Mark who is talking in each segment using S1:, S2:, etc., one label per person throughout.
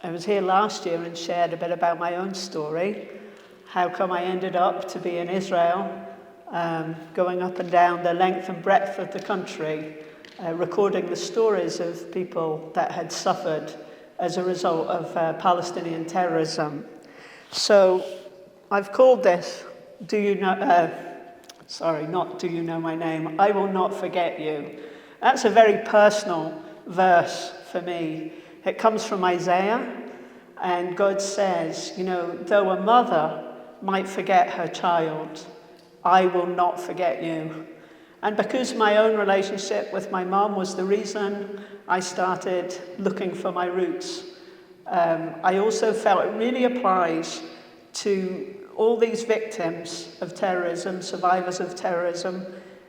S1: I was here last year and shared a bit about my own story, how come I ended up to be in Israel, going up and down the length and breadth of the country, recording the stories of people that had suffered as a result of Palestinian terrorism. So I've called this, not Do You Know My Name, I Will Not Forget You. That's a very personal verse for me. It comes from Isaiah, and God says, though a mother might forget her child, I will not forget you. And because my own relationship with my mom was the reason I started looking for my roots, I also felt it really applies to all these victims of terrorism, survivors of terrorism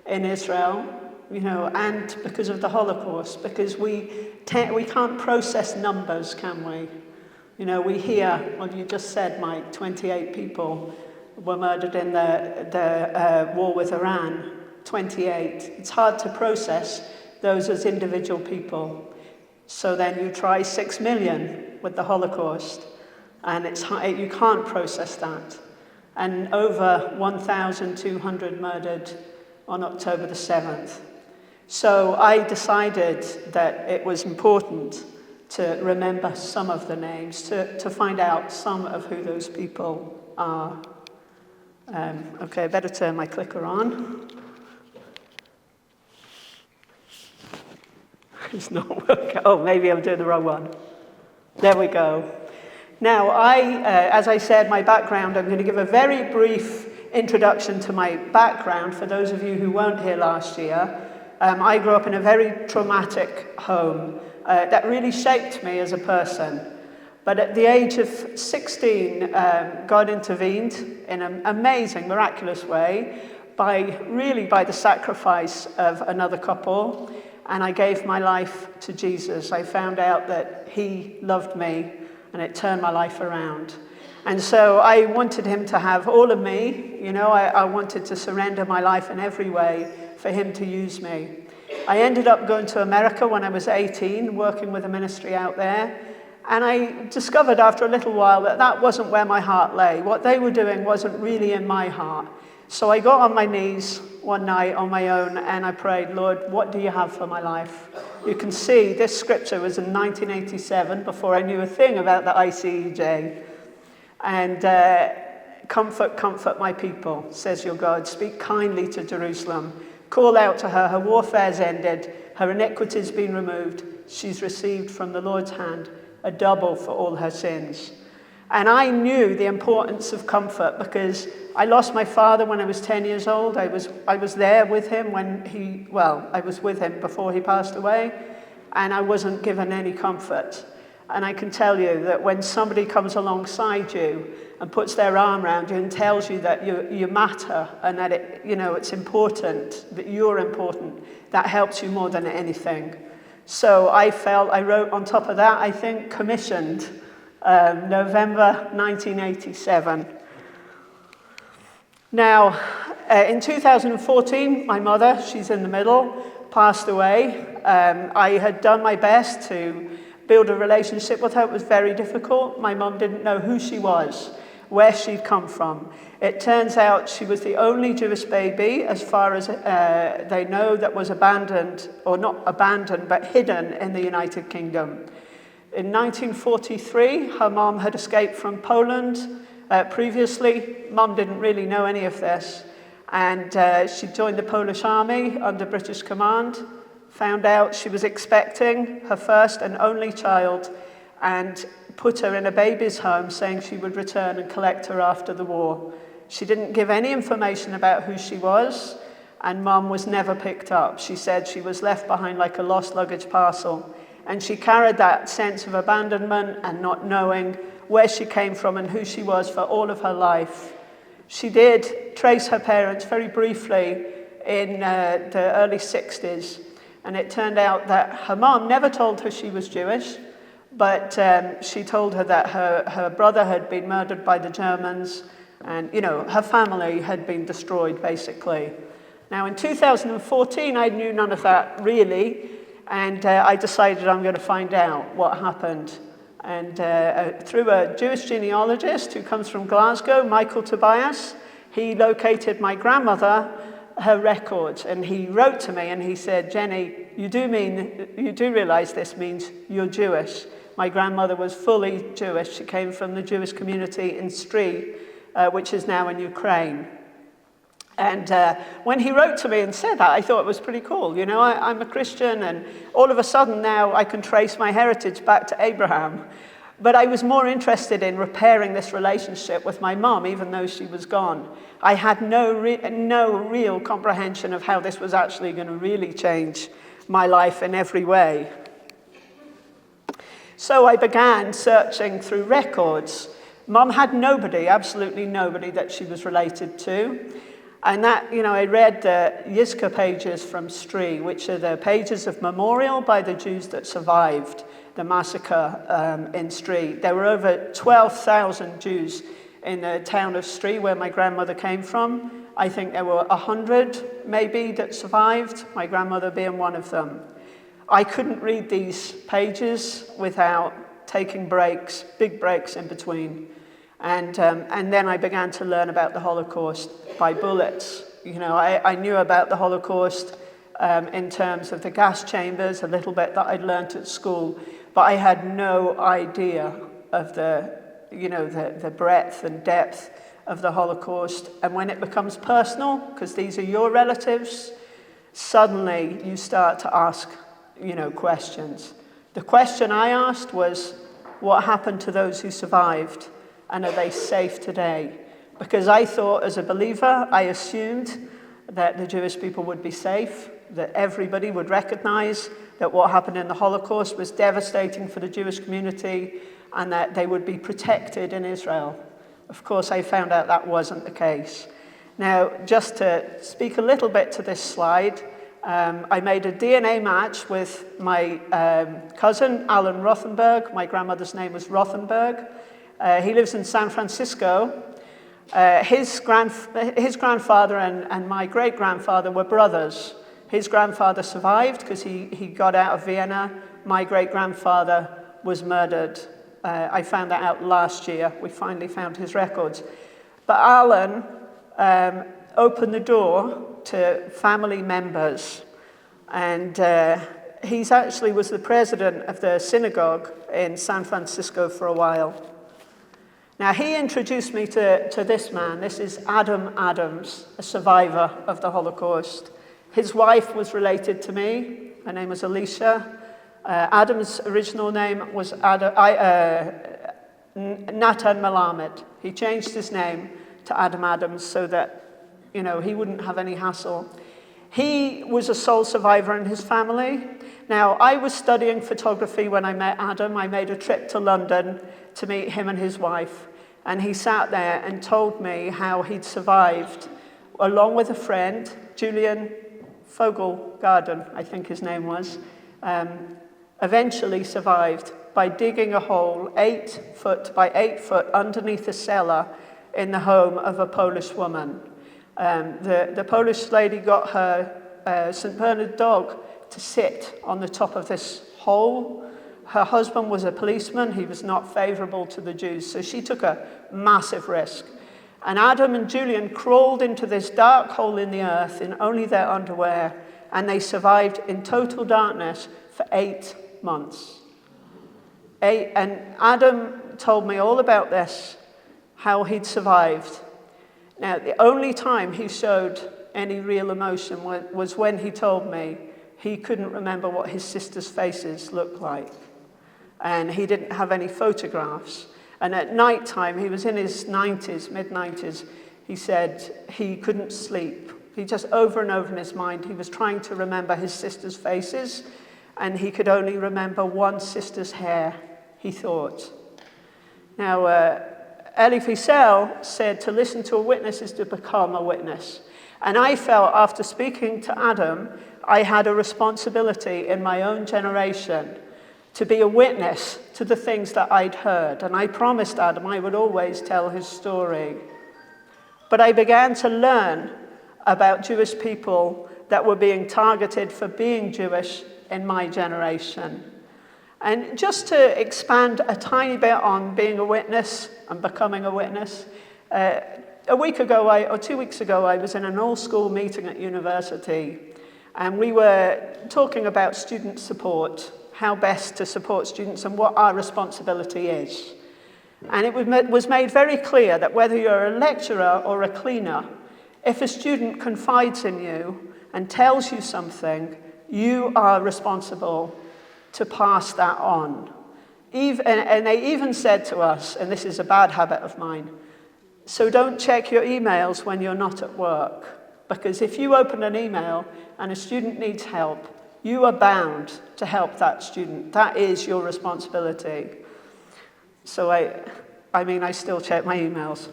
S1: in Israel, and because of the Holocaust, because we can't process numbers, can we? We hear, well, you just said, Mike, 28 people were murdered in the war with Iran. 28. It's hard to process those as individual people. So then you try 6 million with the Holocaust, and you can't process that. And over 1,200 murdered on October the 7th. So I decided that it was important to remember some of the names, to find out some of who those people are. Okay, I better turn my clicker on. It's not working. Oh, maybe I'm doing the wrong one. There we go. Now, as I said, my background, I'm going to give a very brief introduction to my background for those of you who weren't here last year. I grew up in a very traumatic home that really shaped me as a person. But at the age of 16, God intervened in an amazing, miraculous way by the sacrifice of another couple. And I gave my life to Jesus. I found out that he loved me, and it turned my life around. And so I wanted him to have all of me. I wanted to surrender my life in every way for him to use me. I ended up going to America when I was 18, working with a ministry out there. And I discovered after a little while that wasn't where my heart lay. What they were doing wasn't really in my heart. So I got on my knees one night on my own and I prayed, Lord, what do you have for my life? You can see this scripture was in 1987, before I knew a thing about the ICEJ. And comfort, comfort my people, says your God. Speak kindly to Jerusalem. Call out to her. Her warfare's ended. Her iniquity's been removed. She's received from the Lord's hand a double for all her sins. And I knew the importance of comfort because I lost my father when I was 10 years old. I was there with him I was with him before he passed away, and I wasn't given any comfort. And I can tell you that when somebody comes alongside you and puts their arm around you and tells you that you matter and that it's important, that you're important, that helps you more than anything. So I wrote on top of that, I think, commissioned, November 1987. Now, in 2014, my mother, she's in the middle, passed away. I had done my best to build a relationship with her. It was very difficult. My mum didn't know who she was, where she'd come from. It turns out she was the only Jewish baby, as far as they know, that was abandoned, or not abandoned, but hidden in the United Kingdom. In 1943, her mom had escaped from Poland. Previously, mom didn't really know any of this. And she joined the Polish army under British command, found out she was expecting her first and only child, and put her in a baby's home, saying she would return and collect her after the war. She didn't give any information about who she was, and mom was never picked up. She said she was left behind like a lost luggage parcel. And she carried that sense of abandonment and not knowing where she came from and who she was for all of her life. She did trace her parents very briefly in the early 60s. And it turned out that her mom never told her she was Jewish, but she told her that her brother had been murdered by the Germans, and her family had been destroyed, basically. Now, in 2014, I knew none of that really, and I decided I'm going to find out what happened. And through a Jewish genealogist who comes from Glasgow, Michael Tobias, he located my grandmother, her records, and he wrote to me and he said, Jenny, you do realize this means you're Jewish. My grandmother was fully Jewish. She came from the Jewish community in Stry, which is now in Ukraine. And when he wrote to me and said that, I thought it was pretty cool. You know, I'm a Christian, and all of a sudden now I can trace my heritage back to Abraham. But I was more interested in repairing this relationship with my mom, even though she was gone. I had no real comprehension of how this was actually going to really change my life in every way. So I began searching through records. Mom had nobody, absolutely nobody that she was related to. And that, you know, I read the Yizka pages from Stry, which are the pages of memorial by the Jews that survived the massacre in Stry. There were over 12,000 Jews in the town of Stry, where my grandmother came from. I think there were 100, maybe, that survived, my grandmother being one of them. I couldn't read these pages without taking breaks, big breaks in between. And then I began to learn about the Holocaust by bullets. You know, I knew about the Holocaust in terms of the gas chambers, a little bit that I'd learned at school, but I had no idea of the breadth and depth of the Holocaust. And when it becomes personal, because these are your relatives, suddenly you start to ask, you know, questions. The question I asked was, what happened to those who survived? And are they safe today? Because I thought, as a believer, I assumed that the Jewish people would be safe, that everybody would recognize that what happened in the Holocaust was devastating for the Jewish community and that they would be protected in Israel. Of course, I found out that wasn't the case. Now, just to speak a little bit to this slide, I made a DNA match with my cousin, Alan Rothenberg. My grandmother's name was Rothenberg. He lives in San Francisco. His grandfather and my great-grandfather were brothers. His grandfather survived because he got out of Vienna. My great-grandfather was murdered. I found that out last year. We finally found his records. But Alan opened the door to family members. And he actually was the president of the synagogue in San Francisco for a while. Now, he introduced me to this man. This is Adam Adams, a survivor of the Holocaust. His wife was related to me. Her name was Alicia. Adam's original name was Natan Melamed. He changed his name to Adam Adams so that, you know, he wouldn't have any hassle. He was a sole survivor in his family. Now, I was studying photography when I met Adam. I made a trip to London to meet him and his wife. And he sat there and told me how he'd survived, along with a friend, Julian Fogelgarden, I think his name was, eventually survived by digging a hole 8 foot by 8 foot underneath a cellar in the home of a Polish woman. The Polish lady got her St. Bernard dog to sit on the top of this hole. Her husband was a policeman. He was not favorable to the Jews, so she took a massive risk. And Adam and Julian crawled into this dark hole in the earth in only their underwear, and they survived in total darkness for 8 months. And Adam told me all about this, how he'd survived. Now, the only time he showed any real emotion was when he told me he couldn't remember what his sisters' faces looked like. And he didn't have any photographs. And at night time, he was in his 90s, mid-90s, he said he couldn't sleep. He just, over and over in his mind, he was trying to remember his sisters' faces, and he could only remember one sister's hair, he thought. Now, Elie Wiesel said to listen to a witness is to become a witness. And I felt, after speaking to Adam, I had a responsibility in my own generation to be a witness to the things that I'd heard. And I promised Adam I would always tell his story. But I began to learn about Jewish people that were being targeted for being Jewish in my generation. And just to expand a tiny bit on being a witness and becoming a witness, a week ago, or 2 weeks ago, I was in an all-school meeting at university, and we were talking about student support, how best to support students and what our responsibility is. And it was made very clear that whether you're a lecturer or a cleaner, if a student confides in you and tells you something, you are responsible to pass that on. And they even said to us, and this is a bad habit of mine, so don't check your emails when you're not at work, because if you open an email and a student needs help, you are bound to help that student. That is your responsibility. So I still check my emails.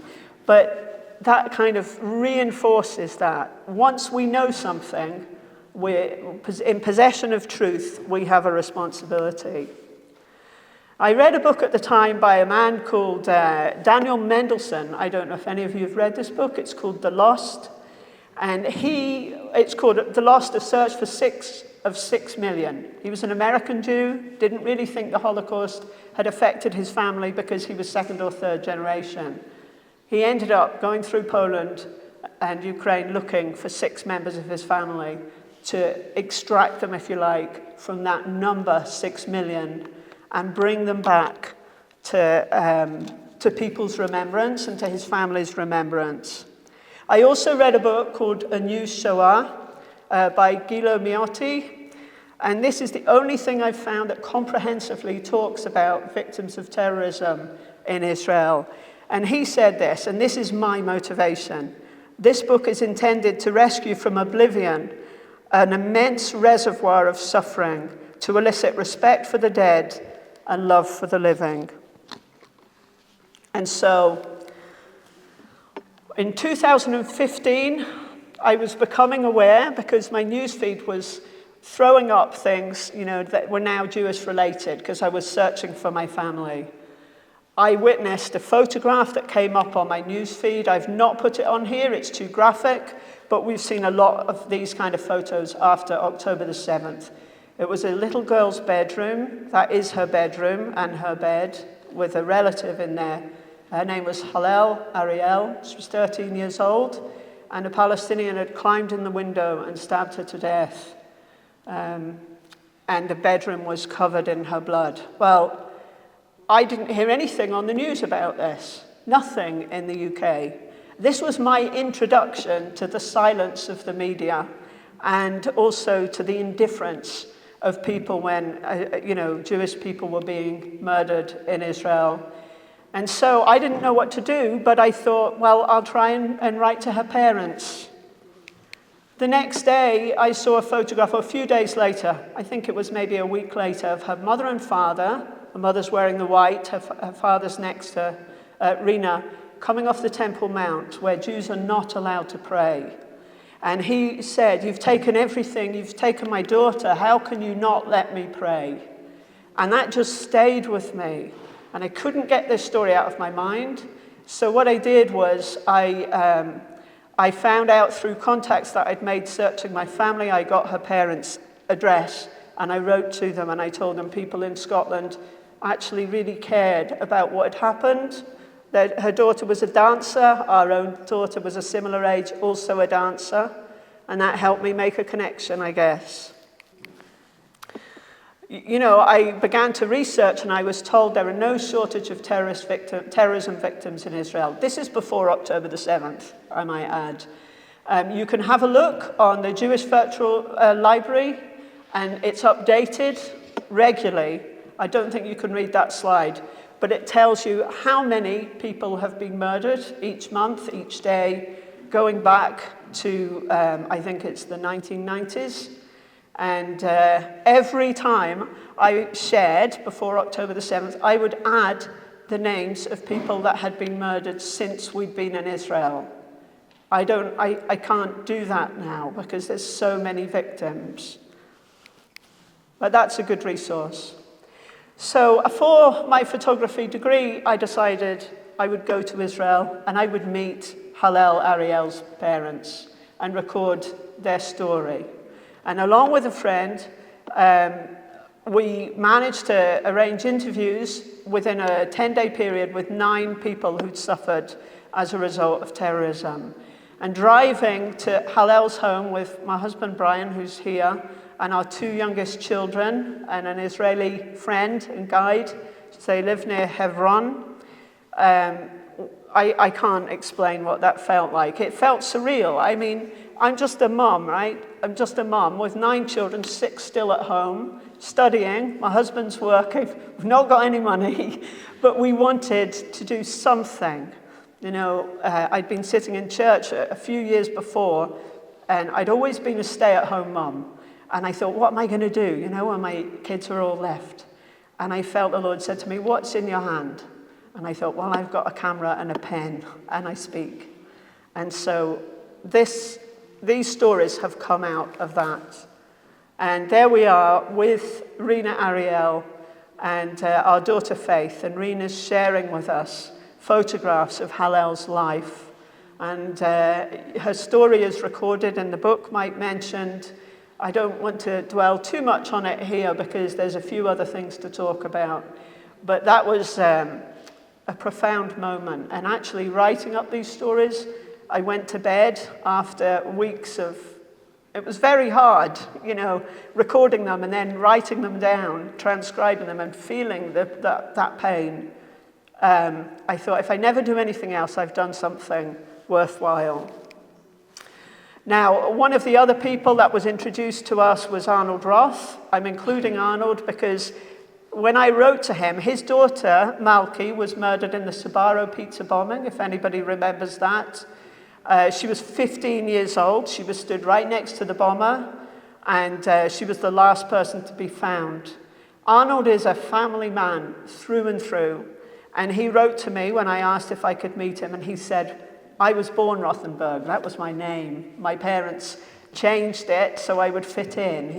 S1: But that kind of reinforces that. Once we know something, we're in possession of truth, we have a responsibility. I read a book at the time by a man called Daniel Mendelsohn. I don't know if any of you have read this book. It's called The Lost. And it's called The Lost, A Search for 6 million. He was an American Jew, didn't really think the Holocaust had affected his family because he was second or third generation. He ended up going through Poland and Ukraine looking for 6 members of his family to extract them, if you like, from that number, 6 million, and bring them back to people's remembrance and to his family's remembrance. I also read a book called A New Shoah by Gilo Miotti, and this is the only thing I've found that comprehensively talks about victims of terrorism in Israel. And he said this, and this is my motivation. This book is intended to rescue from oblivion an immense reservoir of suffering, to elicit respect for the dead and love for the living. And so, in 2015, I was becoming aware, because my newsfeed was throwing up things, that were now Jewish related, because I was searching for my family. I witnessed a photograph that came up on my newsfeed. I've not put it on here, it's too graphic, but we've seen a lot of these kind of photos after October the 7th. It was a little girl's bedroom. That is her bedroom and her bed, with a relative in there. Her name was Hallel Ariel. She was 13 years old, and a Palestinian had climbed in the window and stabbed her to death. And the bedroom was covered in her blood. Well, I didn't hear anything on the news about this. Nothing in the UK. This was my introduction to the silence of the media, and also to the indifference of people when, Jewish people were being murdered in Israel. And so I didn't know what to do, but I thought, well, I'll try and write to her parents. The next day, I saw a photograph, or a few days later, I think it was maybe a week later, of her mother and father. Her mother's wearing the white, her father's next to her, Rina, coming off the Temple Mount, where Jews are not allowed to pray. And he said, "You've taken everything, you've taken my daughter, how can you not let me pray?" And that just stayed with me. And I couldn't get this story out of my mind. So what I did was I found out through contacts that I'd made searching my family. I got her parents' address, and I wrote to them, and I told them people in Scotland actually really cared about what had happened. That her daughter was a dancer, our own daughter was a similar age, also a dancer, and that helped me make a connection, I guess. I began to research, and I was told there are no shortage of terrorism victims in Israel. This is before October the 7th, I might add. You can have a look on the Jewish Virtual Library, and it's updated regularly. I don't think you can read that slide, but it tells you how many people have been murdered each month, each day, going back to, I think it's the 1990s. And every time I shared, before October the 7th, I would add the names of people that had been murdered since we'd been in Israel. I can't do that now because there's so many victims. But that's a good resource. So for my photography degree, I decided I would go to Israel and I would meet Hallel Ariel's parents and record their story. And along with a friend, we managed to arrange interviews within a 10-day period with 9 people who'd suffered as a result of terrorism. And driving to Hallel's home with my husband Brian, who's here, and our 2 youngest children, and an Israeli friend and guide. They live near Hebron. I can't explain what that felt like. It felt surreal. I mean, I'm just a mom, right? I'm just a mom with 9 children, 6 still at home, studying. My husband's working. We've not got any money, but we wanted to do something. You know, I'd been sitting in church a few years before, and I'd always been a stay-at-home mom. And I thought, what am I going to do, you know, when my kids are all left? And I felt the Lord said to me, what's in your hand? And I thought, well, I've got a camera and a pen, and I speak. And so these stories have come out of that. And there we are with Rena Ariel and our daughter Faith. And Rena's sharing with us photographs of Hallel's life. And her story is recorded in the book Mike mentioned. I don't want to dwell too much on it here because there's a few other things to talk about. But that was a profound moment. And actually writing up these stories, I went to bed after weeks of, it was very hard, you know, recording them and then writing them down, transcribing them and feeling that pain. I thought, if I never do anything else, I've done something worthwhile. Now, one of the other people that was introduced to us was Arnold Roth. I'm including Arnold because when I wrote to him, his daughter, Malky, was murdered in the Sbarro pizza bombing, if anybody remembers that. She was 15 years old. She was stood right next to the bomber, and she was the last person to be found. Arnold is a family man through and through, and he wrote to me when I asked if I could meet him, and he said, I was born Rothenberg, that was my name. My parents changed it so I would fit in.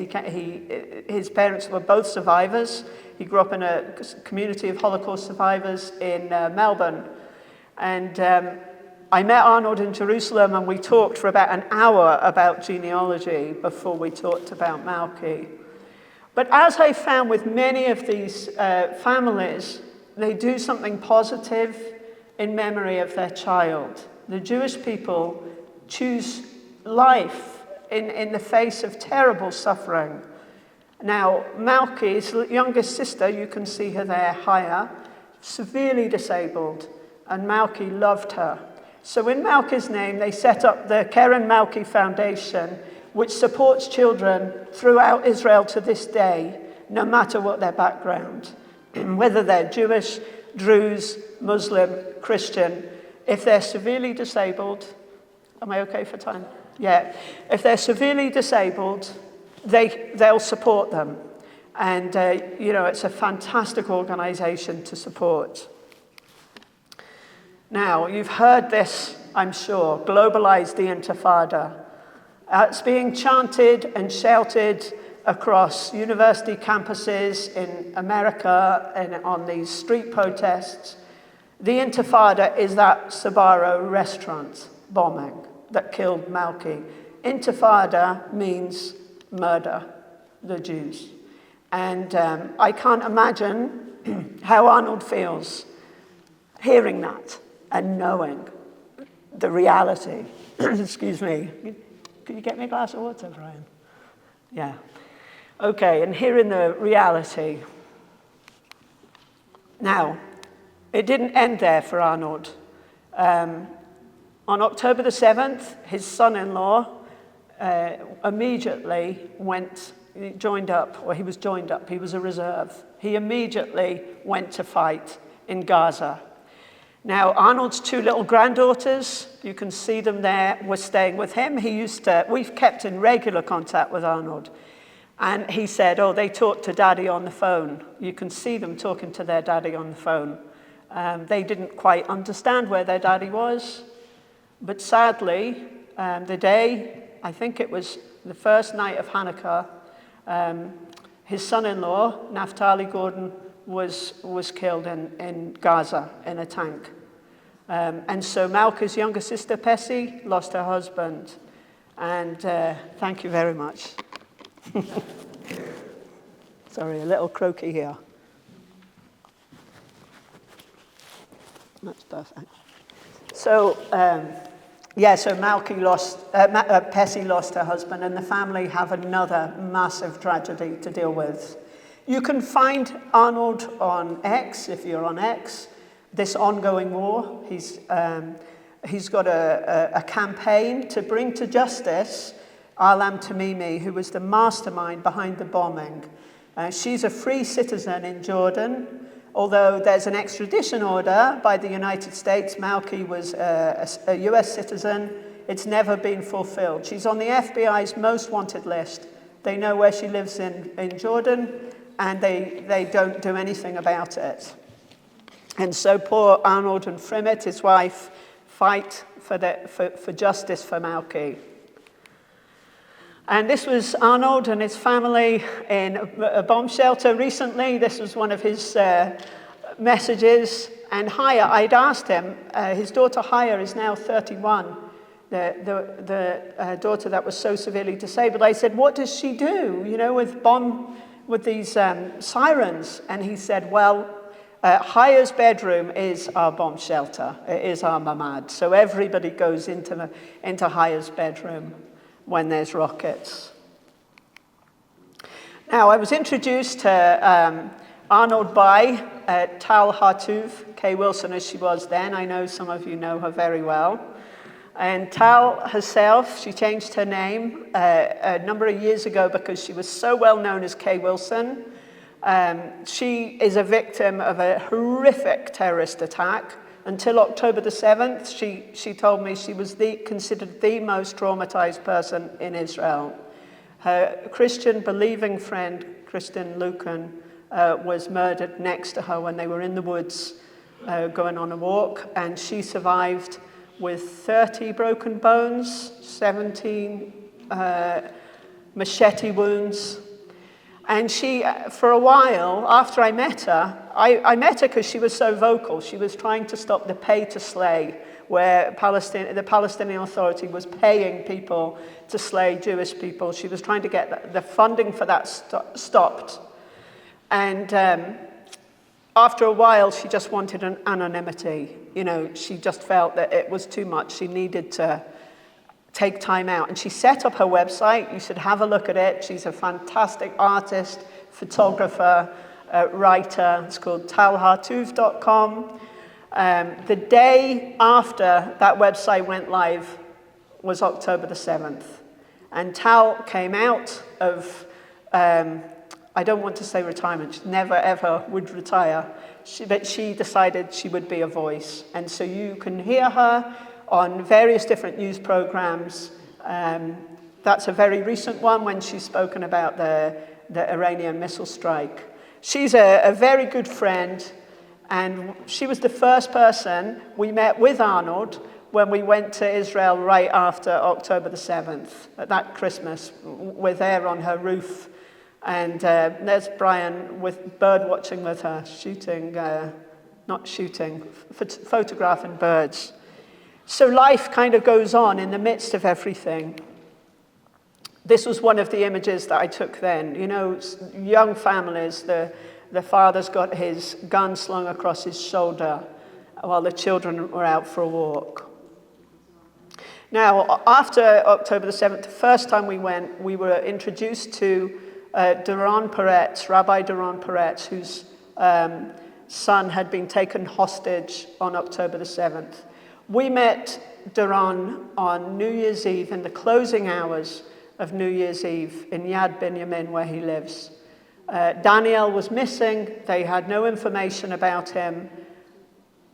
S1: His parents were both survivors. He grew up in a community of Holocaust survivors in Melbourne. And I met Arnold in Jerusalem and we talked for about an hour about genealogy before we talked about Malky. But as I found with many of these families, they do something positive in memory of their child. The Jewish people choose life in the face of terrible suffering. Now, Malky's youngest sister, you can see her there higher, severely disabled, and Malky loved her. So in Malky's name, they set up the Keren Malky Foundation, which supports children throughout Israel to this day, no matter what their background, whether they're Jewish, Druze, Muslim, Christian. If they're severely disabled, am I okay for time? Yeah. If they're severely disabled, they'll support them. And, you know, it's a fantastic organization to support. Now, you've heard this, I'm sure, globalize the Intifada. It's being chanted and shouted across university campuses in America and on these street protests. The Intifada is that Sbarro restaurant bombing that killed Malky. Intifada means murder, the Jews. And I can't imagine how Arnold feels hearing that and knowing the reality. Excuse me. Could you get me a glass of water, Brian? Yeah. Okay, and hearing the reality. Now, it didn't end there for Arnold. On October the 7th, his son-in-law immediately joined up, or he was joined up, he was a reserve. He immediately went to fight in Gaza. Now, Arnold's 2 little granddaughters, you can see them there, were staying with him. We've kept in regular contact with Arnold. And he said, oh, they talked to Daddy on the phone. You can see them talking to their daddy on the phone. They didn't quite understand where their daddy was. But sadly, the day, I think it was the first night of Hanukkah, his son-in-law, Naftali Gordon, was killed in Gaza in a tank. And so Malky's younger sister, Pessie, lost her husband. And thank you very much. Sorry, a little croaky here. That's perfect. So, so Pessie lost her husband, and the family have another massive tragedy to deal with. You can find Arnold on X, if you're on X, this ongoing war. He's got a campaign to bring to justice Alam Tamimi, who was the mastermind behind the bombing. She's a free citizen in Jordan, although there's an extradition order by the United States. Malki was a US citizen. It's never been fulfilled. She's on the FBI's most wanted list. They know where she lives in Jordan, and they don't do anything about it. And so poor Arnold and Frimit, his wife, fight for justice for Malki. And this was Arnold and his family in a bomb shelter recently. This was one of his messages. And Haya, I'd asked him, his daughter Haya is now 31, the daughter that was so severely disabled. I said, what does she do, with these sirens? And he said, well, Haya's bedroom is our bomb shelter. It is our mamad. So everybody goes into Haya's bedroom when there's rockets. Now, I was introduced to Arnold by Tal Hartouv, Kay Wilson as she was then. I know some of you know her very well. And Tal herself, she changed her name a number of years ago because she was so well known as Kay Wilson. She is a victim of a horrific terrorist attack. Until October the 7th, she told me she was considered the most traumatized person in Israel. Her Christian believing friend, Kristen Lucan, was murdered next to her when they were in the woods going on a walk, and she survived with 30 broken bones, 17 machete wounds. And she, for a while, after I met her, I met her because she was so vocal. She was trying to stop the pay to slay, where the Palestinian Authority was paying people to slay Jewish people. She was trying to get the funding for that stopped. And after a while, she just wanted an anonymity. She just felt that it was too much. She needed to take time out. And she set up her website. You should have a look at it. She's a fantastic artist, photographer, writer. It's called talhartouv.com. The day after that website went live was October the 7th. And Tal came out of, I don't want to say retirement, she never ever would retire, but she decided she would be a voice. And so you can hear her on various different news programs. That's a very recent one when she's spoken about the Iranian missile strike. She's a very good friend, and she was the first person we met with Arnold when we went to Israel right after October the 7th. At that Christmas, we're there on her roof, and there's Brian bird watching with her, photographing birds. So life kind of goes on in the midst of everything. This was one of the images that I took then. Young families, the father's got his gun slung across his shoulder while the children were out for a walk. Now, after October the 7th, the first time we went, we were introduced to Doron Peretz, Rabbi Doron Peretz, whose son had been taken hostage on October the 7th. We met Doron on New Year's Eve, in the closing hours of New Year's Eve, in Yad Binyamin, where he lives. Daniel was missing. They had no information about him.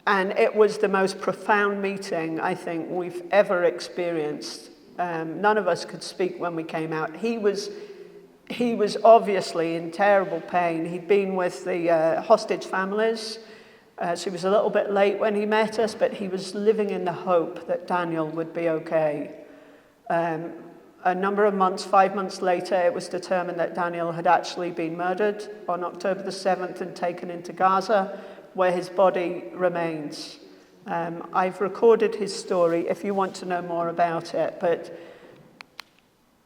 S1: And it was the most profound meeting, I think, we've ever experienced. None of us could speak when we came out. He was obviously in terrible pain. He'd been with the hostage families. So he was a little bit late when he met us, but he was living in the hope that Daniel would be okay. A number of months, 5 months later, it was determined that Daniel had actually been murdered on October the 7th and taken into Gaza, where his body remains. I've recorded his story if you want to know more about it, but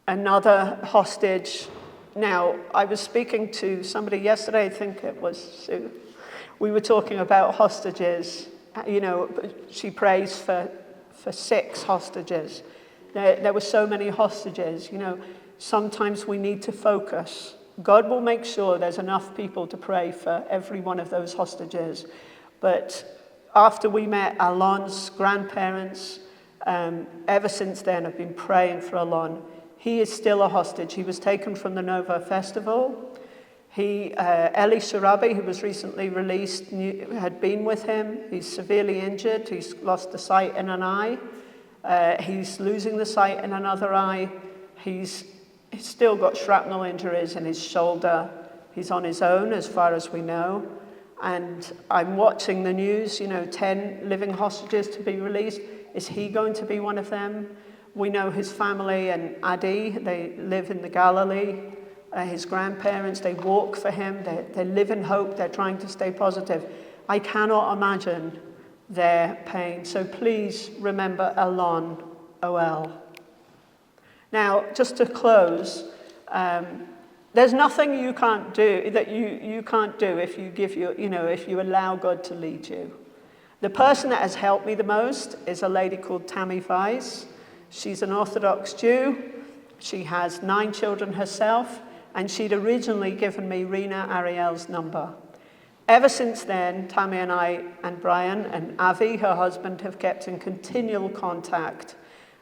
S1: another hostage Now, I was speaking to somebody yesterday, I think it was Sue. We were talking about hostages. You know, she prays for 6 hostages. There were so many hostages. You know, sometimes we need to focus. God will make sure there's enough people to pray for every one of those hostages. But after we met Alon's grandparents, ever since then I've been praying for Alon. He is still a hostage. He was taken from the Nova Festival. Eli Sharabi, who was recently released, had been with him. He's severely injured. He's lost the sight in an eye. He's losing the sight in another eye. He's still got shrapnel injuries in his shoulder. He's on his own, as far as we know. And I'm watching the news, 10 living hostages to be released. Is he going to be one of them? We know his family and Adi, they live in the Galilee. His grandparents, they walk for him. They live in hope. They're trying to stay positive. I cannot imagine their pain. So please remember Alon, O-L. Now, just to close, there's nothing you can't do that you can't do if you if you allow God to lead you. The person that has helped me the most is a lady called Tammy Weiss. She's an Orthodox Jew. She has 9 children herself, and she'd originally given me Rena Ariel's number. Ever since then, Tammy and I and Brian and Avi, her husband, have kept in continual contact.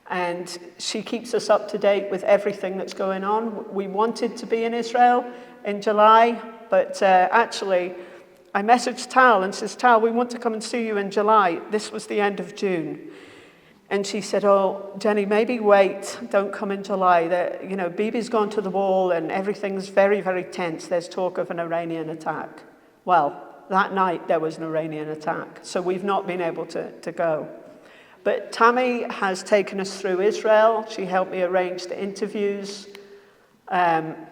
S1: And she keeps us up to date with everything that's going on. We wanted to be in Israel in July, but actually, I messaged Tal and says, Tal, we want to come and see you in July. This was the end of June. And she said, oh, Jenny, maybe wait, don't come in July. Bibi's gone to the wall and everything's very, very tense. There's talk of an Iranian attack. Well, that night there was an Iranian attack, so we've not been able to go. But Tammy has taken us through Israel. She helped me arrange the interviews,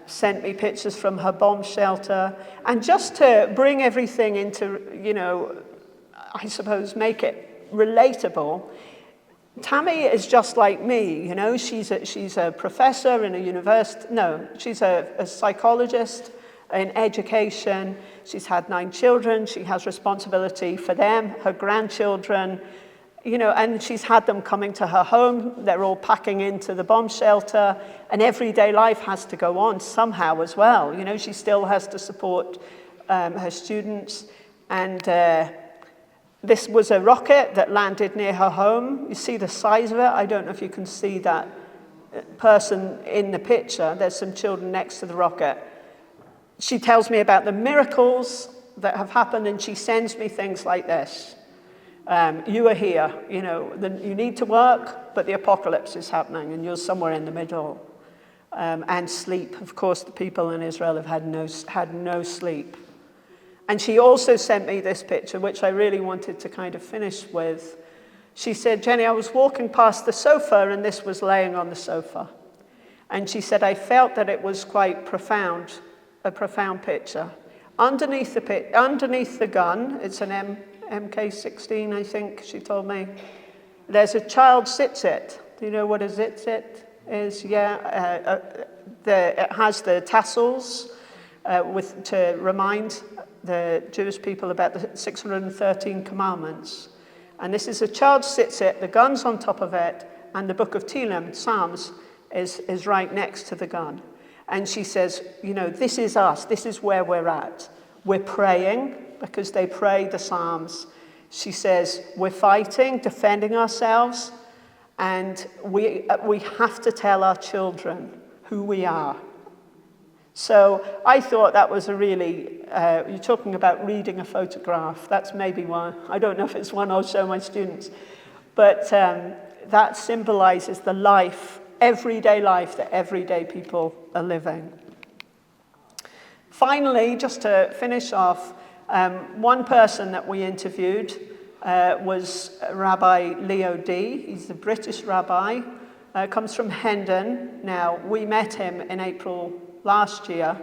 S1: sent me pictures from her bomb shelter. And just to bring everything into, I suppose, make it relatable, Tammy is just like me, she's a professor in a university, she's a psychologist in education. She's had 9 children. She has responsibility for them, her grandchildren, and she's had them coming to her home. They're all packing into the bomb shelter, and everyday life has to go on somehow as well. She still has to support her students, and this was a rocket that landed near her home. You see the size of it. I don't know if you can see that person in the picture. There's some children next to the rocket. She tells me about the miracles that have happened, and she sends me things like this. You are here, you need to work, but the apocalypse is happening, and you're somewhere in the middle. And sleep. Of course, the people in Israel have had no sleep. And she also sent me this picture, which I really wanted to kind of finish with. She said, Jenny, I was walking past the sofa, and this was laying on the sofa. And she said, I felt that it was quite profound, a profound picture. Underneath the gun, it's an MK16, I think, she told me, there's a child zitzit. Do you know what a zitzit is? Yeah, it has the tassels to remind the Jewish people about the 613 commandments. And this is a child zitzit, the gun's on top of it, and the book of Tehillim, Psalms, is right next to the gun. And she says, this is us, this is where we're at. We're praying, because they pray the Psalms. She says, we're fighting, defending ourselves, and we have to tell our children who we are. So I thought that was a really, you're talking about reading a photograph. That's maybe one. I don't know if it's one I'll show my students. But that symbolizes the life, everyday life that everyday people are living. Finally, just to finish off, one person that we interviewed was Rabbi Leo D. He's a British rabbi, comes from Hendon. Now, we met him in April last year,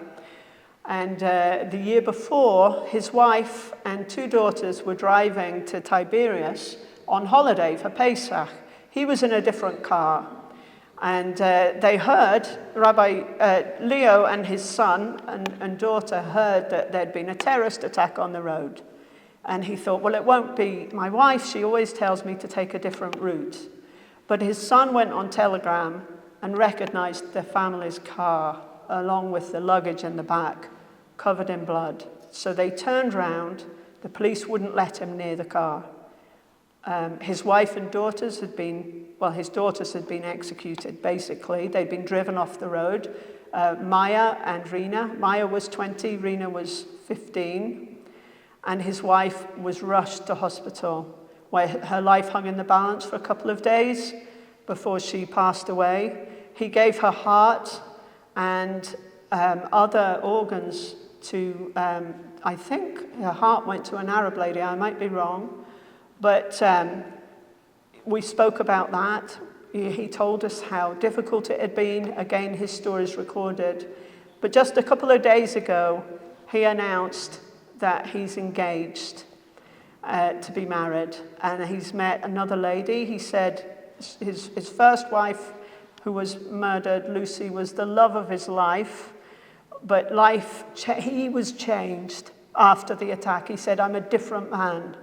S1: and the year before, his wife and 2 daughters were driving to Tiberias on holiday for Pesach. He was in a different car, And they heard, Rabbi Leo and his son and daughter heard that there'd been a terrorist attack on the road. And he thought, well, it won't be my wife. She always tells me to take a different route. But his son went on Telegram and recognized the family's car, along with the luggage in the back, covered in blood. So they turned round. The police wouldn't let him near the car. His wife and daughters had been, his daughters had been executed, basically. They'd been driven off the road. Maya and Rina. Maya was 20, Rina was 15. And his wife was rushed to hospital, where her life hung in the balance for a couple of days before she passed away. He gave her heart and other organs to, I think her heart went to an Arab lady, I might be wrong. But we spoke about that. He told us how difficult it had been. Again, his story is recorded. But just a couple of days ago, he announced that he's engaged to be married. And he's met another lady. He said his first wife, who was murdered, Lucy, was the love of his life. But he was changed after the attack. He said, I'm a different man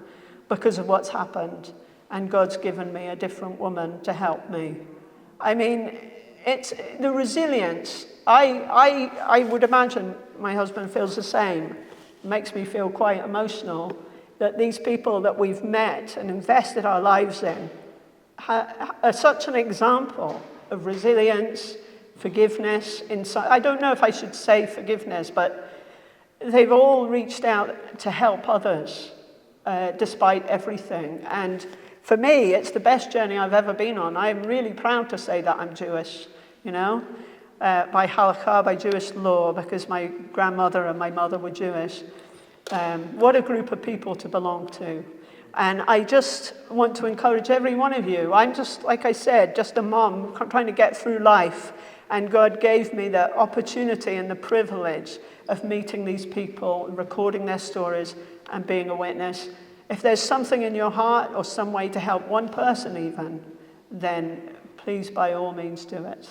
S1: because of what's happened, and God's given me a different woman to help me. I mean, it's the resilience. I would imagine my husband feels the same. It makes me feel quite emotional that these people that we've met and invested our lives in are such an example of resilience, forgiveness. I don't know if I should say forgiveness, but they've all reached out to help others. Despite everything. And for me, it's the best journey I've ever been on. I'm really proud to say that I'm Jewish, by halakha, by Jewish law, because my grandmother and my mother were Jewish. What a group of people to belong to. And I just want to encourage every one of you. I'm just, like I said, just a mom trying to get through life. And God gave me the opportunity and the privilege of meeting these people, recording their stories, and being a witness. If there's something in your heart or some way to help one person even, then please, by all means, do it.